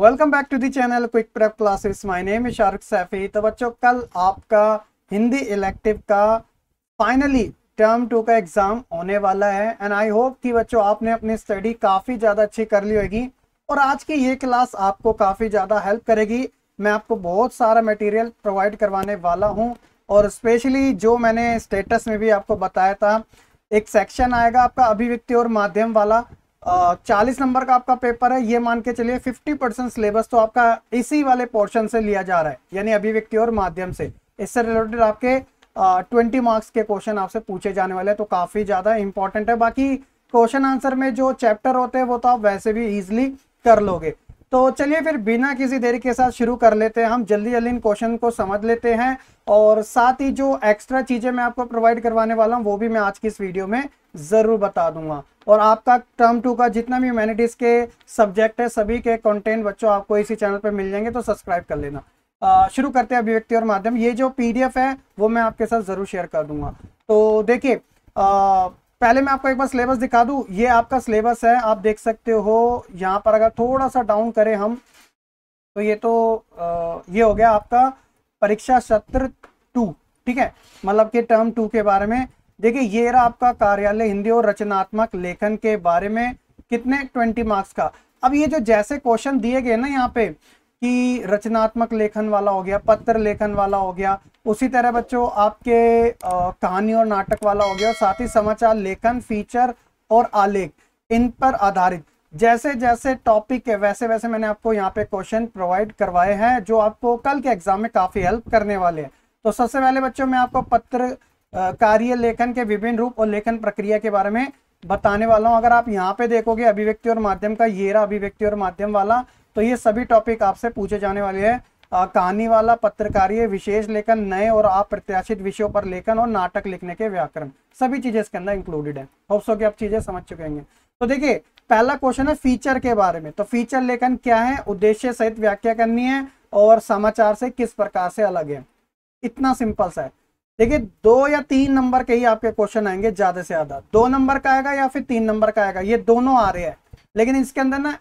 Welcome back to the channel quick prep classes. My name is Sharik Saifi. तो बच्चों, कल आपका हिंदी इलेक्टिव का फाइनली टर्म 2 का एग्जाम होने वाला है एंड आई होप कि बच्चों आपने अपनी स्टडी काफ़ी ज़्यादा अच्छी कर ली होगी और आज की ये क्लास आपको काफ़ी ज़्यादा हेल्प करेगी। मैं आपको बहुत सारा मटेरियल प्रोवाइड करवाने वाला हूँ और स्पेशली जो मैंने स्टेटस में भी आपको बताया था, एक सेक्शन आएगा आपका अभिव्यक्ति और माध्यम वाला। 40 नंबर का आपका पेपर है। ये मान के चलिए 50% सिलेबस तो आपका इसी वाले पोर्शन से लिया जा रहा है, यानी अभिव्यक्ति और माध्यम से। इससे रिलेटेड आपके 20 मार्क्स के क्वेश्चन आपसे पूछे जाने वाले हैं, तो काफ़ी ज़्यादा इंपॉर्टेंट है। बाकी क्वेश्चन आंसर में जो चैप्टर होते हैं वो तो आप वैसे भी ईजिली कर लोगे। तो चलिए फिर बिना किसी देरी के साथ शुरू कर लेते हैं। हम जल्दी जल्दी इन क्वेश्चन को समझ लेते हैं और साथ ही जो एक्स्ट्रा चीज़ें मैं आपको प्रोवाइड करवाने वाला हूँ वो भी मैं आज की इस वीडियो में ज़रूर बता दूंगा। और आपका टर्म 2 का जितना भी ह्यूमैनिटीज़ के सब्जेक्ट है सभी के कंटेंट बच्चों आपको इसी चैनल पर मिल जाएंगे, तो सब्सक्राइब कर लेना। शुरू करते हैं अभिव्यक्ति और माध्यम। ये जो PDF है वो मैं आपके साथ ज़रूर शेयर कर दूंगा। तो देखिए, पहले मैं आपको एक बार सिलेबस दिखा दूं। ये आपका सिलेबस है, आप देख सकते हो यहाँ पर। अगर थोड़ा सा डाउन करें हम तो ये ये हो गया आपका परीक्षा सत्र 2, ठीक है, मतलब कि टर्म 2 के बारे में। देखिए ये रहा आपका कार्यालय हिंदी और रचनात्मक लेखन के बारे में, कितने 20 मार्क्स का। अब ये जो जैसे क्वेश्चन दिए गए ना यहाँ पे कि रचनात्मक लेखन वाला हो गया, पत्र लेखन वाला हो गया, उसी तरह बच्चों आपके कहानी और नाटक वाला हो गया, और साथ ही समाचार लेखन, फीचर और आलेख, इन पर आधारित जैसे जैसे टॉपिक है वैसे वैसे मैंने आपको यहाँ पे क्वेश्चन प्रोवाइड करवाए हैं जो आपको कल के एग्जाम में काफ़ी हेल्प करने वाले हैं। तो सबसे पहले बच्चों मैं आपको पत्र कार्य लेखन के विभिन्न रूप और लेखन प्रक्रिया के बारे में बताने वाला हूं। अगर आप यहाँ पे देखोगे अभिव्यक्ति और माध्यम का, ये रहा अभिव्यक्ति और माध्यम वाला, तो ये सभी टॉपिक आपसे पूछे जाने वाले हैं। कहानी वाला, पत्रकारिता, विशेष लेखन, नए और अप्रत्याशित विषयों पर लेखन और नाटक लिखने के व्याकरण, सभी चीजें इसके अंदर इंक्लूडेड है। होप सो कि आप चीजें समझ चुके होंगे। तो देखिए पहला क्वेश्चन है फीचर के बारे में। तो फीचर लेखन क्या है, उद्देश्य सहित व्याख्या करनी है और समाचार से किस प्रकार से अलग है। इतना सिंपल सा है। देखिए 2 या 3 नंबर के ही आपके क्वेश्चन आएंगे, ज्यादा से ज्यादा 2 नंबर का आएगा या फिर 3 नंबर का आएगा, ये दोनों आ रहे हैं। लेकिन इसके अंदर ना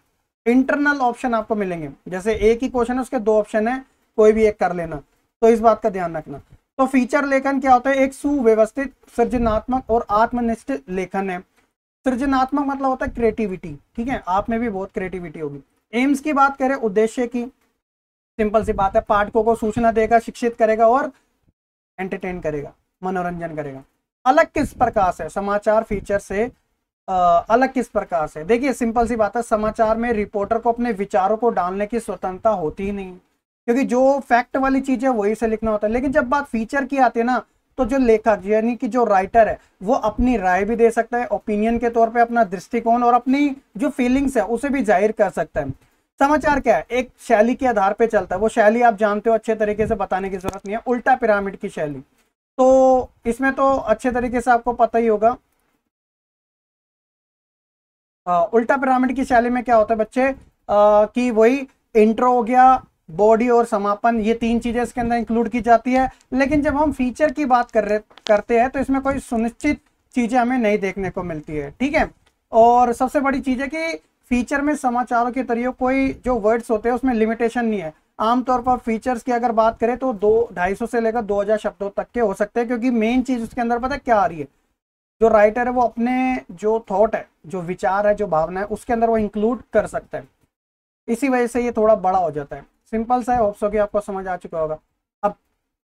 इंटरनल ऑप्शन आपको मिलेंगे, जैसे एक ही क्वेश्चन है उसके 2 ऑप्शन है, कोई भी एक कर लेना, तो इस बात का ध्यान रखना। तो फीचर लेखन क्या होता है, एक सुव्यवस्थित, सृजनात्मक और आत्मनिष्ठ लेखन है। सृजनात्मक मतलब होता है क्रिएटिविटी, ठीक है, आप में भी बहुत क्रिएटिविटी होगी। एम्स की बात करें, उद्देश्य की, सिंपल सी बात है, पाठकों को सूचना देगा, शिक्षित करेगा और एंटरटेन करेगा, मनोरंजन करेगा। अलग किस प्रकार से, समाचार फीचर से अलग किस प्रकार से। देखिए सिंपल सी बात है, समाचार में रिपोर्टर को अपने विचारों को डालने की स्वतंत्रता होती ही नहीं, क्योंकि जो फैक्ट वाली चीज है वही से लिखना होता है। लेकिन जब बात फीचर की आती है ना, तो जो लेखक यानी कि जो राइटर है वो अपनी राय भी दे सकता है, ओपिनियन के तौर पे अपना दृष्टिकोण और अपनी जो फीलिंग्स है उसे भी जाहिर कर सकता है। समाचार क्या है, एक शैली के आधार पे चलता है। वो शैली आप जानते हो, अच्छे तरीके से बताने की जरूरत नहीं है, उल्टा पिरामिड की शैली। तो इसमें तो अच्छे तरीके से आपको पता ही होगा। उल्टा पिरामिड की शैली में क्या होता है बच्चे, कि वही इंट्रो हो गया, बॉडी और समापन, ये 3 चीजें इसके अंदर इंक्लूड की जाती है। लेकिन जब हम फीचर की बात करते हैं तो इसमें कोई सुनिश्चित चीजें हमें नहीं देखने को मिलती है, ठीक है। और सबसे बड़ी चीज है कि फीचर में समाचारों के तरीके, कोई जो वर्ड्स होते हैं उसमें लिमिटेशन नहीं है। आमतौर पर फीचर्स की अगर बात करें तो 250 से लेकर 2000 शब्दों तक के हो सकते हैं, क्योंकि मेन चीज उसके अंदर पता है क्या आ रही है, जो राइटर है वो अपने जो थॉट है, जो विचार है, जो भावना है, उसके अंदर वो इंक्लूड कर सकता है। इसी वजह से ये थोड़ा बड़ा हो जाता है। सिंपल सा है, होप सो कि आपको समझ आ चुका होगा। अब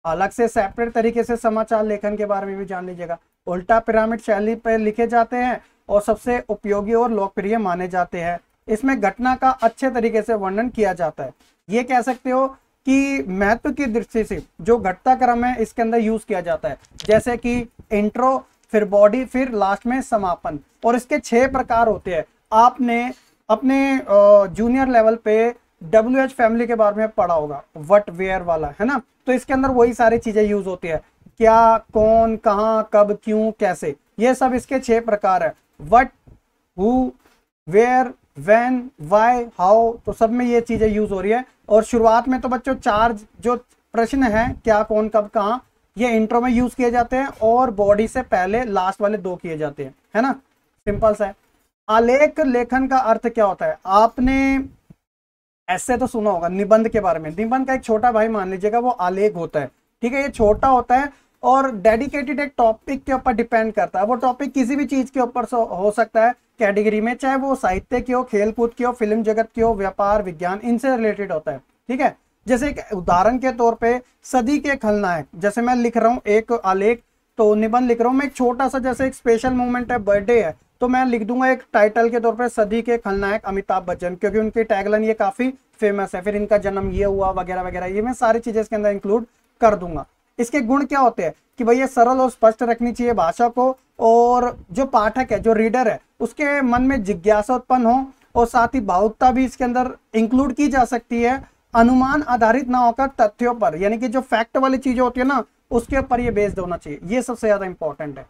अलग से सेपरेट तरीके से समाचार लेखन के बारे में भी जान लीजिएगा। उल्टा पिरामिड शैली पर लिखे जाते हैं और सबसे उपयोगी और लोकप्रिय माने जाते हैं। इसमें घटना का अच्छे तरीके से वर्णन किया जाता है। ये कह सकते हो कि महत्व की दृष्टि से जो घटनाक्रम है इसके अंदर यूज किया जाता है, जैसे कि इंट्रो, फिर बॉडी, फिर लास्ट में समापन। और इसके 6 प्रकार होते हैं। आपने अपने जूनियर लेवल पे WH फैमिली के बारे में पढ़ा होगा, वट वेयर वाला, है ना। तो इसके अंदर वही सारी चीजें यूज होती है, क्या, कौन, कहाँ, कब, क्यों, कैसे, ये सब इसके 6 प्रकार है। What, who, where, when, why, how, तो सब में ये चीजें यूज हो रही है। और शुरुआत में तो बच्चों 4 जो प्रश्न है, क्या, कौन, कब, कहाँ, ये इंट्रो में यूज किए जाते हैं और बॉडी से पहले लास्ट वाले 2 किए जाते हैं, है ना। सिंपल सा है। आलेख लेखन का अर्थ क्या होता है, आपने ऐसे तो सुना होगा निबंध के बारे में। निबंध का एक छोटा भाई मान लीजिएगा वो आलेख होता है, ठीक है, ये छोटा होता है और डेडिकेटेड एक टॉपिक के ऊपर डिपेंड करता है। वो टॉपिक किसी भी चीज के ऊपर हो सकता है कैटेगरी में, चाहे वो साहित्य की हो, खेल कूद की हो, फिल्म जगत की हो, व्यापार विज्ञान, इनसे रिलेटेड होता है, ठीक है। जैसे एक उदाहरण के तौर पे सदी के खलनायक, जैसे मैं लिख रहा हूँ एक आलेख, तो निबंध लिख रहा हूँ मैं एक छोटा सा, जैसे एक स्पेशल मोमेंट है, बर्थडे है, तो मैं लिख दूंगा एक टाइटल के तौर पे सदी के खलनायक अमिताभ बच्चन, क्योंकि उनकी टैगलाइन ये काफी फेमस है। फिर इनका जन्म ये हुआ वगैरह वगैरह, ये मैं सारी चीजें इसके अंदर इंक्लूड कर दूंगा। इसके गुण क्या होते हैं कि भैया सरल और स्पष्ट रखनी चाहिए भाषा को, और जो पाठक है, जो रीडर है, उसके मन में जिज्ञासा उत्पन्न हो, और साथ ही भावुकता भी इसके अंदर इंक्लूड की जा सकती है। अनुमान आधारित ना होकर तथ्यों पर, यानी कि जो फैक्ट वाली चीजें होती है ना, उसके ऊपर ये बेस्ड होना चाहिए, ये सबसे ज्यादा इंपॉर्टेंट है।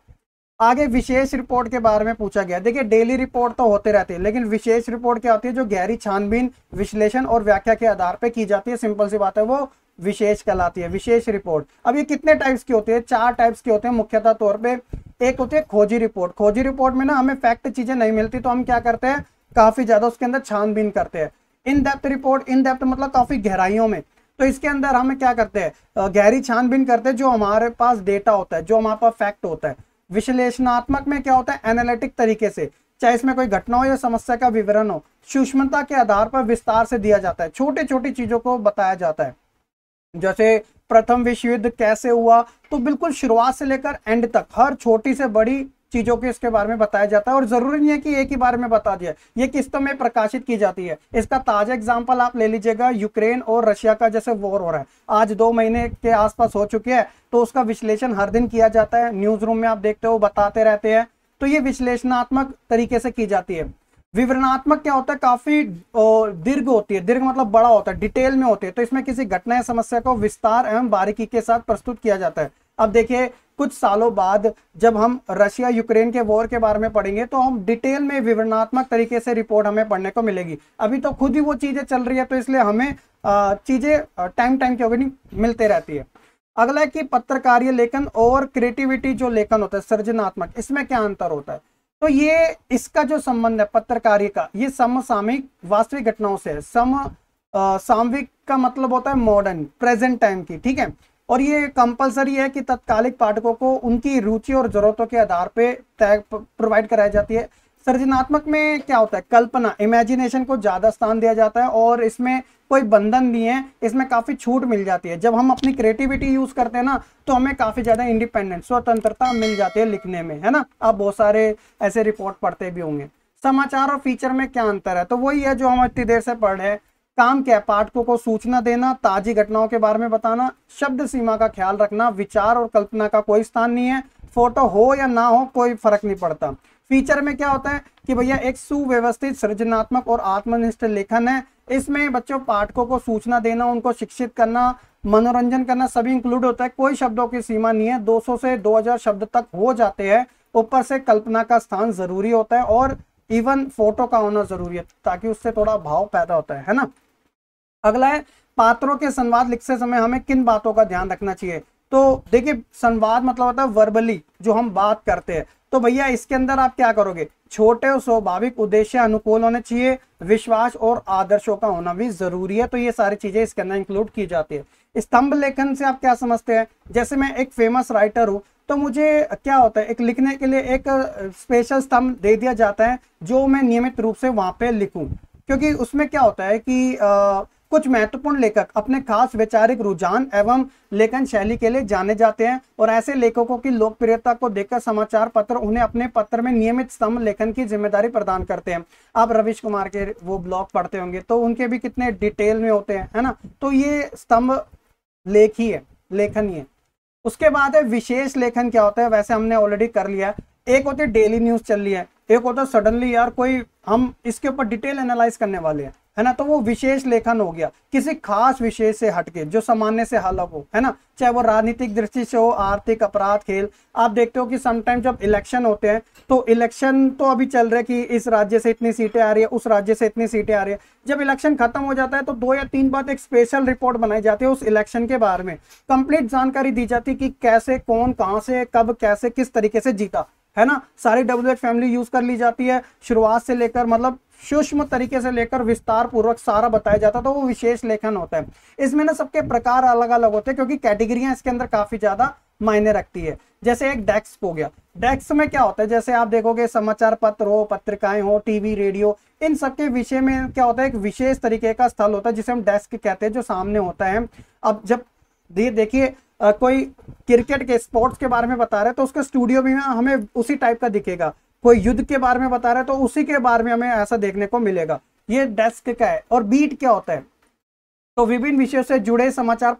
आगे विशेष रिपोर्ट के बारे में पूछा गया। देखिए डेली रिपोर्ट तो होते रहते हैं, लेकिन विशेष रिपोर्ट क्या होती है, जो गहरी छानबीन, विश्लेषण और व्याख्या के आधार पे की जाती है, सिंपल सी बात है, वो विशेष कहलाती है, विशेष रिपोर्ट। अब ये कितने टाइप्स की होती है, 4 टाइप्स की होते हैं मुख्यतः तौर पे। एक होती है खोजी रिपोर्ट। खोजी रिपोर्ट में ना हमें फैक्ट चीजें नहीं मिलती, तो हम क्या करते हैं, काफी ज्यादा उसके अंदर छानबीन करते हैं। In depth report, in depth मतलब काफी गहराइयों में, तो इसके अंदर हमें क्या करते हैं, गहरी छानबीन करते हैं, जो हमारे पास डेटा होता है, जो हमारे पास फैक्ट होता है। विश्लेषणात्मक में क्या होता है, एनालिटिक तरीके से, चाहे इसमें कोई घटना हो या समस्या का विवरण हो, सूक्ष्मता के आधार पर विस्तार से दिया जाता है, छोटी छोटी चीजों को बताया जाता है। जैसे प्रथम विश्व युद्ध कैसे हुआ, तो बिल्कुल शुरुआत से लेकर एंड तक हर छोटी से बड़ी चीजों के इसके बारे में बताया जाता है। और जरूरी नहीं है कि एक ही बारे में बता दिया, ये किस्तों में प्रकाशित की जाती है। इसका ताजा एग्जांपल आप ले लीजिएगा, यूक्रेन और रशिया का जैसे वॉर हो रहा है, आज 2 महीने के आसपास हो चुके हैं, तो उसका विश्लेषण हर दिन किया जाता है, न्यूज रूम में आप देखते हो बताते रहते हैं, तो ये विश्लेषणात्मक तरीके से की जाती है। विवरणात्मक क्या होता है, काफी दीर्घ होती है, दीर्घ मतलब बड़ा होता है, डिटेल में होती है, तो इसमें किसी घटना या समस्या को विस्तार एवं बारीकी के साथ प्रस्तुत किया जाता है। अब देखिए कुछ सालों बाद जब हम रशिया यूक्रेन के वॉर के बारे में पढ़ेंगे, तो हम डिटेल में विवरणात्मक तरीके से रिपोर्ट हमें पढ़ने को मिलेगी। अभी तो खुद ही वो चीजें चल रही है, तो इसलिए हमें चीजें टाइम टाइम की होगी मिलते रहती है। अगला है कि पत्रकारीय लेखन और क्रिएटिविटी जो लेखन होता है, सृजनात्मक, इसमें क्या अंतर होता है। तो ये इसका जो संबंध है पत्रकारिता का, ये समसामयिक वास्तविक घटनाओं से है। सामयिक का मतलब होता है मॉडर्न, प्रेजेंट टाइम की, ठीक है। और ये कंपलसरी है कि तत्कालिक पाठकों को उनकी रुचि और जरूरतों के आधार पे प्रोवाइड कराई जाती है। सृजनात्मक में क्या होता है, कल्पना, इमेजिनेशन को ज्यादा स्थान दिया जाता है, और इसमें कोई बंधन नहीं है, इसमें काफी छूट मिल जाती है। जब हम अपनी क्रिएटिविटी यूज करते हैं ना, तो हमें काफी ज्यादा इंडिपेंडेंट, स्वतंत्रता मिल जाती है लिखने में, है ना। आप बहुत सारे ऐसे रिपोर्ट पढ़ते भी होंगे। समाचार और फीचर में क्या अंतर है, तो वही है जो हम इतनी देर से पढ़ रहे हैं। काम क्या है, पाठकों को सूचना देना, ताजी घटनाओं के बारे में बताना, शब्द सीमा का ख्याल रखना, विचार और कल्पना का कोई स्थान नहीं है, फोटो हो या ना हो कोई फर्क नहीं पड़ता। फीचर में क्या होता है कि भैया एक सुव्यवस्थित, सृजनात्मक और आत्मनिष्ठ लेखन है। इसमें बच्चों पाठकों को सूचना देना, उनको शिक्षित करना, मनोरंजन करना सभी इंक्लूड होता है। कोई शब्दों की सीमा नहीं है, 200 से 2000 शब्द तक हो जाते हैं। ऊपर से कल्पना का स्थान जरूरी होता है, और इवन फोटो का होना जरूरी है, ताकि उससे थोड़ा भाव पैदा होता है ना। अगला है पात्रों के संवाद लिखते समय हमें किन बातों का ध्यान रखना चाहिए। तो देखिए संवाद मतलब होता है वर्बली, जो हम बात करते हैं, तो भैया इसके अंदर आप क्या करोगे, छोटे और स्वाभाविक, उद्देश्य अनुकूल होने चाहिए, विश्वास और आदर्शों का होना भी जरूरी है। तो ये सारी चीजें इसके अंदर इंक्लूड की जाती है। स्तंभ लेखन से आप क्या समझते हैं, जैसे मैं एक फेमस राइटर हूं, तो मुझे क्या होता है, एक लिखने के लिए एक स्पेशल स्तंभ दे दिया जाता है, जो मैं नियमित रूप से वहां पे लिखूं। क्योंकि उसमें क्या होता है कि कुछ महत्वपूर्ण लेखक अपने खास वैचारिक रुझान एवं लेखन शैली के लिए जाने जाते हैं, और ऐसे लेखकों की लोकप्रियता को देखकर समाचार पत्र उन्हें अपने पत्र में नियमित स्तंभ लेखन की जिम्मेदारी प्रदान करते हैं। आप रविश कुमार के वो ब्लॉग पढ़ते होंगे, तो उनके भी कितने डिटेल में होते हैं, है ना। तो ये स्तंभ लेख ही है, लेखन ही है। उसके बाद है विशेष लेखन। क्या होता है, वैसे हमने ऑलरेडी कर लिया। एक होती है डेली न्यूज चल रही है, एक होता है सडनली यार कोई, हम इसके ऊपर डिटेल एनालाइज करने वाले हैं, है ना, तो वो विशेष लेखन हो गया, किसी खास विषय से हटके, जो सामान्य से अलग हो, है ना। चाहे वो राजनीतिक दृष्टि से हो, आर्थिक, अपराध, खेल। आप देखते हो कि समटाइम जब इलेक्शन होते हैं, तो इलेक्शन तो अभी चल रहा है कि इस राज्य से इतनी सीटें आ रही है, उस राज्य से इतनी सीटें आ रही है। जब इलेक्शन खत्म हो जाता है, तो 2 या 3 बार एक स्पेशल रिपोर्ट बनाई जाती है उस इलेक्शन के बारे में, कंप्लीट जानकारी दी जाती है कि कैसे, कौन, कहां से, कब, कैसे, किस तरीके से जीता, है ना, सारी WH फैमिली यूज कर ली जाती है, शुरुआत से लेकर मतलब सूक्ष्म तरीके से लेकर विस्तार पूर्वक सारा बताया जाता है, तो वो विशेष लेखन होता है। इसमें ना सबके प्रकार अलग अलग होते हैं, क्योंकि कैटेगरियां इसके अंदर काफी ज्यादा मायने रखती है। जैसे एक डेस्क हो गया, डेस्क में क्या होता है, जैसे आप देखोगे समाचार पत्र हो, पत्रिकाएं हो, टीवी, रेडियो, इन सबके विषय में क्या होता है, एक विशेष तरीके का स्थल होता है जिसे हम डेस्क कहते हैं, जो सामने होता है। अब जब देखिए कोई क्रिकेट के स्पोर्ट्स के बारे में बता रहे हैं तो उसके स्टूडियो भी हमें उसी टाइप का दिखेगा, कोई युद्ध के बारे में बता रहा है तो उसी के बारे में हमें ऐसा देखने को मिलेगा। ये डेस्क का है। और बीट क्या होता है, तो विभिन्न विषयों से जुड़े समाचारों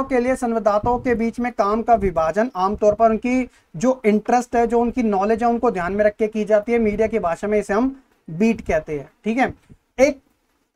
के लिए संवाददाताओं के बीच में काम का विभाजन आमतौर पर उनकी जो इंटरेस्ट है, जो उनकी नॉलेज है, उनको ध्यान में रख के की जाती है। मीडिया की भाषा में इसे हम बीट कहते हैं। ठीक है,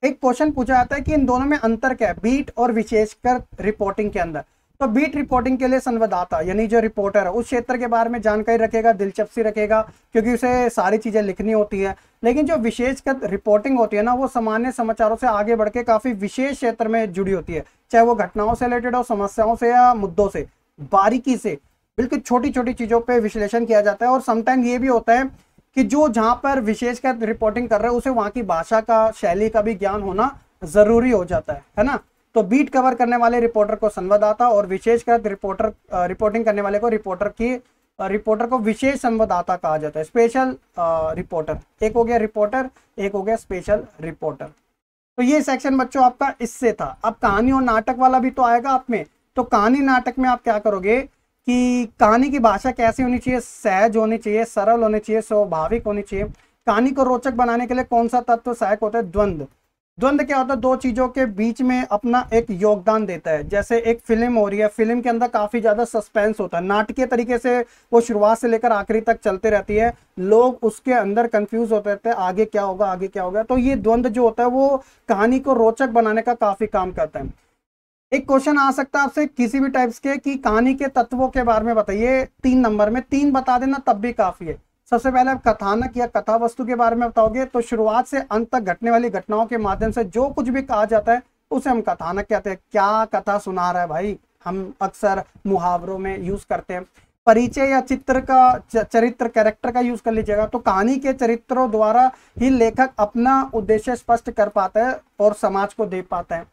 एक क्वेश्चन पूछा जाता है कि इन दोनों में अंतर क्या है, बीट और विशेषकर रिपोर्टिंग के अंदर। तो बीट रिपोर्टिंग के लिए संवाददाता यानी जो रिपोर्टर है उस क्षेत्र के बारे में जानकारी रखेगा, दिलचस्पी रखेगा, क्योंकि उसे सारी चीजें लिखनी होती है। लेकिन जो विशेषकर रिपोर्टिंग होती है ना, वो सामान्य समाचारों से आगे बढ़ के काफी विशेष क्षेत्र में जुड़ी होती है, चाहे वो घटनाओं से रिलेटेड हो, समस्याओं से या मुद्दों से, बारीकी से बिल्कुल छोटी छोटी चीजों पर विश्लेषण किया जाता है। और समटाइम ये भी होता है कि जो जहां पर विशेषकर रिपोर्टिंग कर रहे हैं उसे वहां की भाषा का, शैली का भी ज्ञान होना जरूरी हो जाता है ना। तो बीट कवर करने वाले रिपोर्टर को संवाददाता और विशेषकर रिपोर्टिंग करने वाले को रिपोर्टर को विशेष संवाददाता कहा जाता है, स्पेशल रिपोर्टर। एक हो गया रिपोर्टर, एक हो गया स्पेशल रिपोर्टर। तो ये सेक्शन बच्चों आपका इससे था। अब कहानी और नाटक वाला भी तो आएगा आप में। तो कहानी नाटक में आप क्या करोगे कि कहानी की भाषा कैसी होनी चाहिए, सहज होनी चाहिए, सरल होनी चाहिए, स्वाभाविक होनी चाहिए। कहानी को रोचक बनाने के लिए कौन सा तत्व सहायक होता है, द्वंद्व। द्वंद्व क्या होता है, दो चीजों के बीच में अपना एक योगदान देता है। जैसे एक फिल्म हो रही है, फिल्म के अंदर काफी ज्यादा सस्पेंस होता है, नाटकीय तरीके से वो शुरुआत से लेकर आखिरी तक चलते रहती है, लोग उसके अंदर कंफ्यूज होते रहते हैं, आगे क्या होगा आगे क्या होगा। तो ये द्वंद्व जो होता है वो कहानी को रोचक बनाने का काफी काम करता है। एक क्वेश्चन आ सकता है आपसे किसी भी टाइप्स के कि कहानी के तत्वों के बारे में बताइए, 3 नंबर में 3 बता देना तब भी काफी है। सबसे पहले आप कथानक या कथा वस्तु के बारे में बताओगे, तो शुरुआत से अंत तक घटने वाली घटनाओं के माध्यम से जो कुछ भी कहा जाता है उसे हम कथानक कहते हैं। क्या कथा सुना रहा है भाई, हम अक्सर मुहावरों में यूज करते हैं। परिचय या चित्र का, चरित्र, कैरेक्टर का यूज कर लीजिएगा। तो कहानी के चरित्रों द्वारा ही लेखक अपना उद्देश्य स्पष्ट कर पाता है और समाज को दे पाता है।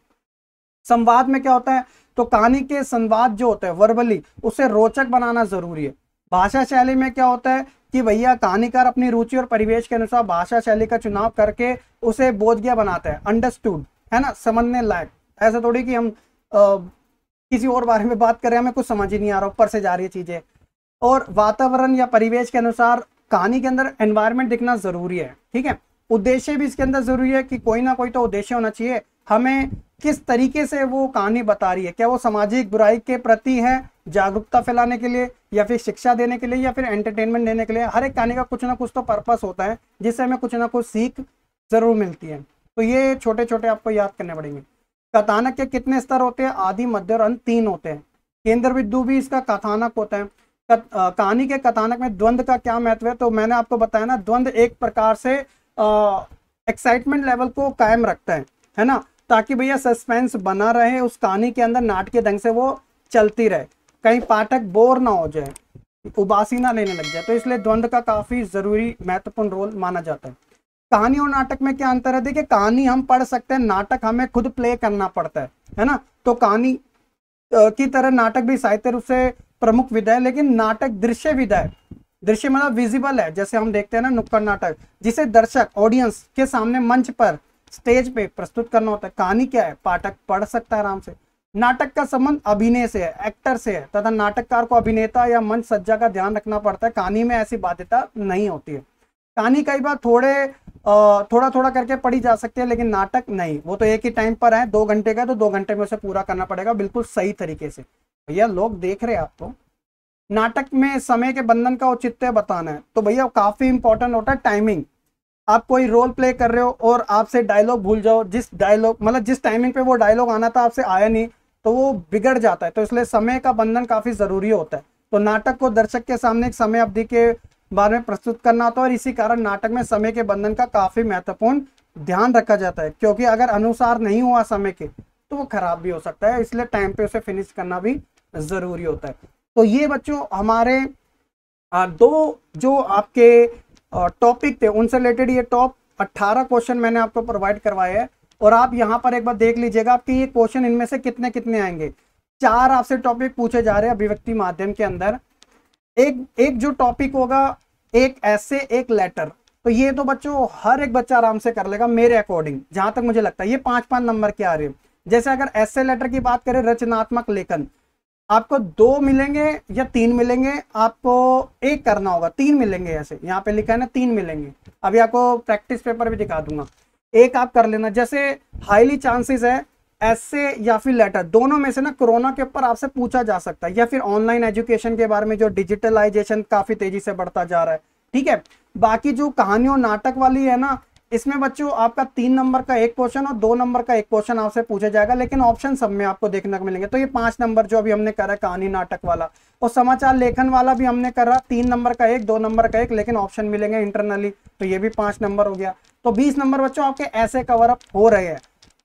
संवाद में क्या होता है, तो कहानी के संवाद जो होता है वर्बली, उसे रोचक बनाना जरूरी है। भाषा शैली में क्या होता है कि भैया कहानीकार अपनी रुचि और परिवेश के अनुसार भाषा शैली का चुनाव करके उसे बोधगम्य बनाता है, अंडरस्टूड, है ना, समझने लायक। ऐसा थोड़ी कि हम किसी और बारे में बात कर रहे हैं, हमें कुछ समझ ही नहीं आ रहा, ऊपर से जा रही है चीजें। और वातावरण या परिवेश के अनुसार कहानी के अंदर एनवायरनमेंट दिखना जरूरी है। ठीक है, उद्देश्य भी इसके अंदर जरूरी है कि कोई ना कोई तो उद्देश्य होना चाहिए, हमें किस तरीके से वो कहानी बता रही है। क्या वो सामाजिक बुराई के प्रति है, जागरूकता फैलाने के लिए, या फिर शिक्षा देने के लिए, या फिर एंटरटेनमेंट देने के लिए। हर एक कहानी का कुछ ना कुछ तो पर्पस होता है जिससे हमें कुछ ना कुछ सीख जरूर मिलती है। तो ये छोटे छोटे आपको याद करने पड़ेंगे। कथानक के कितने स्तर होते हैं, आदि, मध्य और अंत 3 होते हैं। केंद्र बिंदु भी इसका कथानक होता है। कहानी के कथानक में द्वंद्व का क्या महत्व है, तो मैंने आपको बताया ना, द्वंद्व एक प्रकार से एक्साइटमेंट लेवल को कायम रखता है ना, ताकि भैया सस्पेंस बना रहे उस कहानी के अंदर, नाटकीय ढंग से वो चलती रहे, कहीं पाठक बोर ना हो जाए, उबासी ना लेने लग जाए। तो इसलिए द्वंद्व का काफी जरूरी महत्वपूर्ण रोल माना जाता है। कहानी और नाटक में क्या अंतर है, देखिए कहानी हम पढ़ सकते हैं, नाटक हमें खुद प्ले करना पड़ता है ना। तो कहानी की तरह नाटक भी साहित्य रूप से प्रमुख विधा है, लेकिन नाटक दृश्य विधा है। दृश्य मतलब विजिबल है, जैसे हम देखते हैं ना नुक्कड़ नाटक, जिसे दर्शक, ऑडियंस के सामने मंच पर, स्टेज पे प्रस्तुत करना होता है। कहानी क्या है, पाठक पढ़ सकता है आराम से। नाटक का संबंध अभिनय से है, एक्टर से है, तथा नाटककार को अभिनेता या मंच सज्जा का ध्यान रखना पड़ता है। कहानी में ऐसी बाध्यता नहीं होती है। कहानी कई बार थोड़ा थोड़ा करके पढ़ी जा सकती है, लेकिन नाटक नहीं, वो तो एक ही टाइम पर है, 2 घंटे का, तो 2 घंटे में उसे पूरा करना पड़ेगा बिल्कुल सही तरीके से। भैया लोग देख रहे हैं आपको। नाटक में समय के बंधन का औचित्य बताना है, तो भैया काफी इंपॉर्टेंट होता है टाइमिंग। आप कोई रोल प्ले कर रहे हो और आपसे डायलॉग भूल जाओ, जिस टाइमिंग पे वो डायलॉग आना था आपसे आया नहीं, तो वो बिगड़ जाता है। तो इसलिए समय का बंधन काफी जरूरी होता है। तो नाटक को दर्शक के सामने एक समय अवधि के बारे में प्रस्तुत करना होता है, और इसी कारण नाटक में समय के बंधन का काफी महत्वपूर्ण ध्यान रखा जाता है, क्योंकि अगर अनुसार नहीं हुआ समय के तो वो खराब भी हो सकता है, इसलिए टाइम पे उसे फिनिश करना भी जरूरी होता है। तो ये बच्चों हमारे दो जो आपके टॉपिक थे उनसे रिलेटेड ये टॉप 18 क्वेश्चन मैंने आपको प्रोवाइड करवाए हैं। और आप यहाँ पर एक बार देख लीजिएगा आपके ये क्वेश्चन इनमें से कितने कितने आएंगे। 4 आपसे टॉपिक पूछे जा रहे हैं अभिव्यक्ति माध्यम के अंदर। एक एक जो टॉपिक होगा, एक ऐसे, एक लेटर। तो ये तो बच्चों हर एक बच्चा आराम से कर लेगा मेरे अकॉर्डिंग, जहां तक मुझे लगता है। ये 5-5 नंबर के आ रहे हैं। जैसे अगर ऐसे लेटर की बात करें, रचनात्मक लेखन, आपको 2 मिलेंगे या 3 मिलेंगे, आपको एक करना होगा। 3 मिलेंगे, ऐसे यहाँ पे लिखा है ना 3 मिलेंगे। अभी आपको प्रैक्टिस पेपर भी दिखा दूंगा, एक आप कर लेना। जैसे हाईली चांसेस है ऐसे या फिर लेटर, दोनों में से ना कोरोना के ऊपर आपसे पूछा जा सकता है, या फिर ऑनलाइन एजुकेशन के बारे में जो डिजिटलाइजेशन काफी तेजी से बढ़ता जा रहा है। ठीक है, बाकी जो कहानियों नाटक वाली है ना, इसमें बच्चों आपका 3 नंबर का एक क्वेश्चन और 2 नंबर का एक क्वेश्चन आपसे पूछा जाएगा, लेकिन ऑप्शन सब में आपको देखने को मिलेंगे। तो ये 5 नंबर जो अभी हमने करा कहानी नाटक वाला, और समाचार लेखन वाला भी हमने करा 3 नंबर का एक, 2 नंबर का एक, लेकिन ऑप्शन मिलेंगे इंटरनली, तो ये भी 5 नंबर हो गया। तो 20 नंबर बच्चों आपके ऐसे कवर अप हो रहे हैं।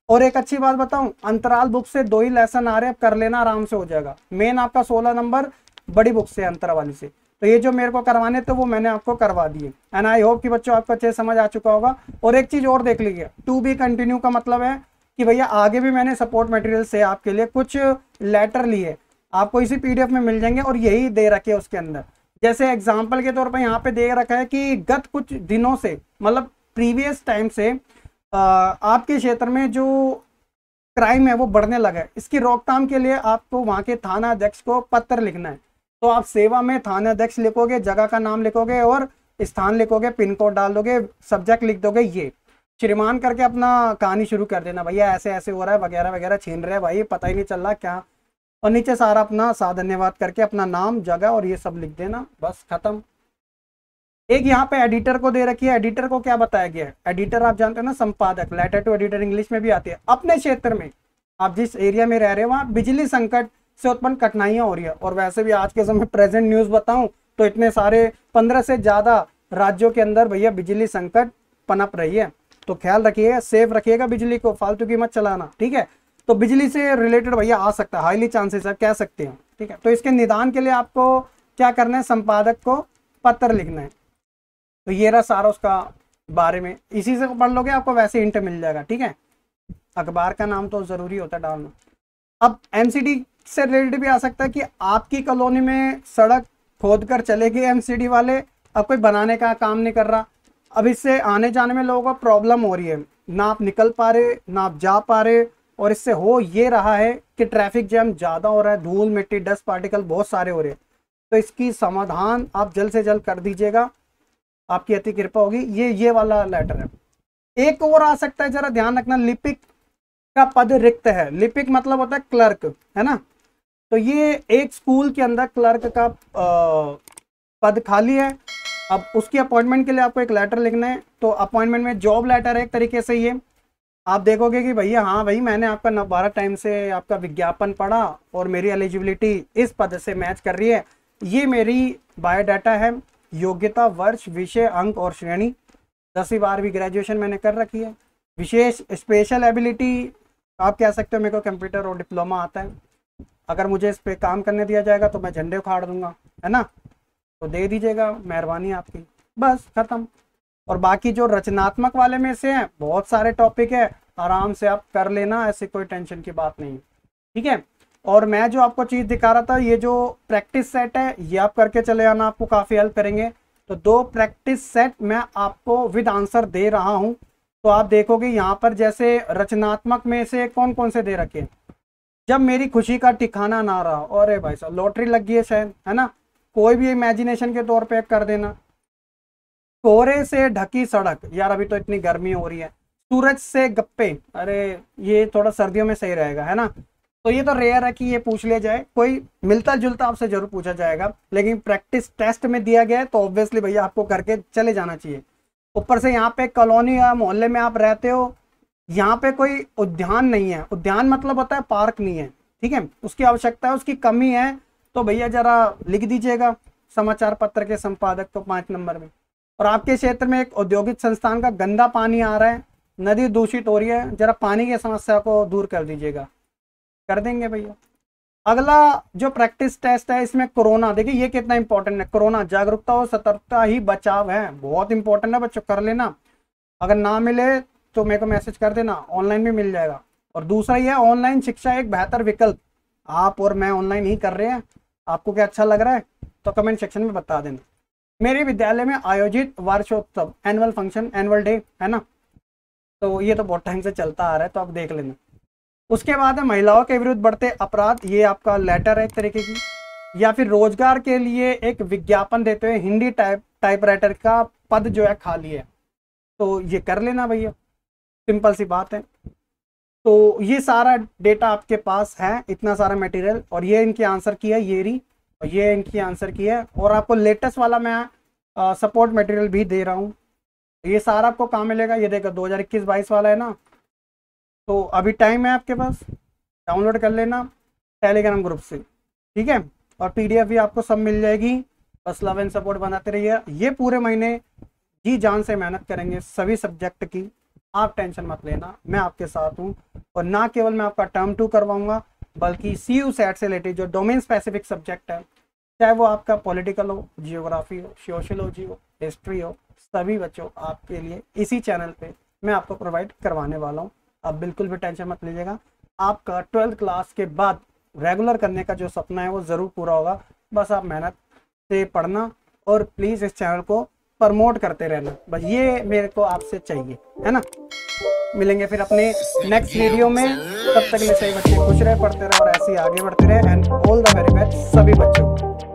और एक अच्छी बात बताऊं, अंतराल बुक से 2 ही लेसन आ रहे हैं, कर लेना आराम से हो जाएगा। मेन आपका 16 नंबर बड़ी बुक से, अंतरा वाली से। तो ये जो मेरे को करवाने थे वो मैंने आपको करवा दिए। एंड आई होप कि बच्चों आपको अच्छे समझ आ चुका होगा। और एक चीज और देख लीजिए, टू बी कंटिन्यू का मतलब है कि भैया आगे भी मैंने सपोर्ट मटेरियल से आपके लिए कुछ लेटर लिए, आपको इसी पीडीएफ में मिल जाएंगे और यही दे रखे उसके अंदर। जैसे एग्जाम्पल के तौर पर यहाँ पे दे रखा है कि गत कुछ दिनों से, मतलब प्रीवियस टाइम से आपके क्षेत्र में जो क्राइम है वो बढ़ने लगा है। इसकी रोकथाम के लिए आपको वहां के थाना अध्यक्ष को पत्र लिखना है। तो आप सेवा में थाना अध्यक्ष लिखोगे, जगह का नाम लिखोगे और स्थान लिखोगे, पिन कोड डाल दोगे, सब्जेक्ट लिख दोगे ये श्रीमान करके अपना कहानी शुरू कर देना, भैया ऐसे ऐसे हो रहा है वगैरह वगैरह, छीन रहे हैं भाई, पता ही नहीं चल रहा क्या। और नीचे सारा अपना धन्यवाद करके अपना नाम, जगह और ये सब लिख देना, बस खत्म। एक यहाँ पे एडिटर को दे रखी है। एडिटर को क्या बताया गया है? एडिटर आप जानते हो ना, संपादक, लेटर टू एडिटर इंग्लिश में भी आती है। अपने क्षेत्र में आप जिस एरिया में रह रहे हो वहां बिजली संकट से उत्पन्न कठिनाइयां हो रही है। और वैसे भी आज के समय प्रेजेंट न्यूज बताऊं तो इतने सारे 15 से ज्यादा राज्यों के अंदर भैया बिजली संकट पनप रही है। तो ख्याल रखिएगा, सेफ रखिएगा बिजली को, फालतू की मत चलाना। ठीक है, तो बिजली से रिलेटेड भैया आ सकता है, हाईली चांसेस है, कह सकते हैं। ठीक है, तो इसके निदान के लिए आपको क्या करना है, संपादक को पत्र लिखना है। तो ये रहा सारा उसका बारे में, इसी से पढ़ लोगे आपको वैसे हिंट मिल जाएगा। ठीक है, अखबार का नाम तो जरूरी होता है डालना। अब एमसीडी से रिलेटेड भी आ सकता है कि आपकी कॉलोनी में सड़क खोद कर चले गए एमसीडी वाले, अब कोई बनाने का काम नहीं कर रहा। अब इससे आने जाने में लोगों को प्रॉब्लम हो रही है, ना आप निकल पा रहे ना आप जा पा रहे। और इससे हो ये रहा है कि ट्रैफिक जैम ज़्यादा हो रहा है, धूल मिट्टी डस्ट पार्टिकल बहुत सारे हो रहे हैं। तो इसकी समाधान आप जल्द से जल्द कर दीजिएगा, आपकी अति कृपा होगी। ये वाला लेटर है। एक और आ सकता है, जरा ध्यान रखना, लिपिक का पद रिक्त है। लिपिक मतलब होता है क्लर्क, है ना। तो ये एक स्कूल के अंदर क्लर्क का पद खाली है। अब उसकी अपॉइंटमेंट के लिए आपको एक लेटर लिखना है। तो अपॉइंटमेंट में जॉब लेटर है एक तरीके से। ये आप देखोगे कि भैया हाँ भाई मैंने आपका 12 टाइम से आपका विज्ञापन पढ़ा और मेरी एलिजिबिलिटी इस पद से मैच कर रही है। ये मेरी बायोडाटा है, योग्यता वर्ष विषय अंक और श्रेणी, 10वीं 12वीं ग्रेजुएशन मैंने कर रखी है। विशेष स्पेशल एबिलिटी आप कह सकते हो मेरे को कंप्यूटर और डिप्लोमा आता है। अगर मुझे इस पे काम करने दिया जाएगा तो मैं झंडे उखाड़ दूंगा, है ना। तो दे दीजिएगा, मेहरबानी आपकी, बस खत्म। और बाकी जो रचनात्मक वाले में से हैं बहुत सारे टॉपिक है, आराम से आप कर लेना, ऐसी कोई टेंशन की बात नहीं। ठीक है, और मैं जो आपको चीज़ दिखा रहा था, ये जो प्रैक्टिस सेट है ये आप करके चले आना, आपको काफ़ी हेल्प करेंगे। तो 2 प्रैक्टिस सेट मैं आपको विद आंसर दे रहा हूँ। तो आप देखोगे यहाँ पर जैसे रचनात्मक में से कौन कौन से दे रखे हैं। जब मेरी खुशी का ठिकाना ना रहा, अरे भाई साहब लॉटरी लग गई है शायद, है ना। कोई भी इमेजिनेशन के तौर पे कर देना। कोहरे से ढकी सड़क, यार अभी तो इतनी गर्मी हो रही है। सूरज से गप्पे, अरे ये थोड़ा सर्दियों में सही रहेगा, है ना। तो ये तो रेयर है कि ये पूछ लिया जाए, कोई मिलता जुलता आपसे जरूर पूछा जाएगा, लेकिन प्रैक्टिस टेस्ट में दिया गया है तो ऑब्वियसली भैया आपको करके चले जाना चाहिए। ऊपर से यहाँ पे कॉलोनी या मोहल्ले में आप रहते हो, यहाँ पे कोई उद्यान नहीं है। उद्यान मतलब होता है पार्क नहीं है, ठीक है, उसकी आवश्यकता है, उसकी कमी है। तो भैया जरा लिख दीजिएगा समाचार पत्र के संपादक को 5 नंबर में। और आपके क्षेत्र में एक औद्योगिक संस्थान का गंदा पानी आ रहा है, नदी दूषित हो रही है, जरा पानी की समस्या को दूर कर दीजिएगा। कर देंगे भैया। अगला जो प्रैक्टिस टेस्ट है इसमें कोरोना, देखिए ये कितना इंपॉर्टेंट है। कोरोना जागरूकता और सतर्कता ही बचाव है, बहुत इंपॉर्टेंट है बच्चों, कर लेना। अगर ना मिले तो मेरे को मैसेज कर देना, ऑनलाइन भी मिल जाएगा। और दूसरा ये है ऑनलाइन शिक्षा एक बेहतर विकल्प। आप और मैं ऑनलाइन ही कर रहे हैं, आपको क्या अच्छा लग रहा है तो कमेंट सेक्शन में बता देना। मेरे विद्यालय में आयोजित वार्षिकोत्सव, एनुअल फंक्शन, एनुअल डे है ना, तो ये तो बहुत टाइम से चलता आ रहा है, तो आप देख लेना। उसके बाद है महिलाओं के विरुद्ध बढ़ते अपराध, ये आपका लेटर है एक तरीके की, या फिर रोजगार के लिए एक विज्ञापन देते हुए हिंदी टाइपराइटर का पद जो है खाली है, तो ये कर लेना भैया, सिंपल सी बात है। तो ये सारा डेटा आपके पास है, इतना सारा मटेरियल, और ये इनकी आंसर की है ये रही, और ये इनकी आंसर की है, और आपको लेटेस्ट वाला मैं सपोर्ट मटेरियल भी दे रहा हूँ। ये सारा आपको कहाँ मिलेगा, ये देखो 2021-22 वाला है ना, तो अभी टाइम है आपके पास, डाउनलोड कर लेना टेलीग्राम ग्रुप से, ठीक है। और पीडीएफ भी आपको सब मिल जाएगी। बस लव एंड सपोर्ट बनाते रहिए, ये पूरे महीने जी जान से मेहनत करेंगे सभी सब्जेक्ट की, आप टेंशन मत लेना, मैं आपके साथ हूँ। और ना केवल मैं आपका टर्म 2 करवाऊंगा, बल्कि CU सेट से रिलेटेड जो डोमेन स्पेसिफिक सब्जेक्ट है, चाहे वो आपका पॉलिटिकल हो, जियोग्राफी हो, सोशियोलॉजी हो, हिस्ट्री हो, सभी बच्चों आपके लिए इसी चैनल पे मैं आपको प्रोवाइड करवाने वाला हूँ। आप बिल्कुल भी टेंशन मत लीजिएगा, आपका 12th क्लास के बाद रेगुलर करने का जो सपना है वो ज़रूर पूरा होगा। बस आप मेहनत से पढ़ना और प्लीज़ इस चैनल को प्रमोट करते रहना, बस ये मेरे को आपसे चाहिए, है ना। मिलेंगे फिर अपने नेक्स्ट वीडियो में, तब तक के लिए सभी बच्चे खुश रहे, पढ़ते रहे और ऐसे ही आगे बढ़ते रहे। And all the very best सभी बच्चों को।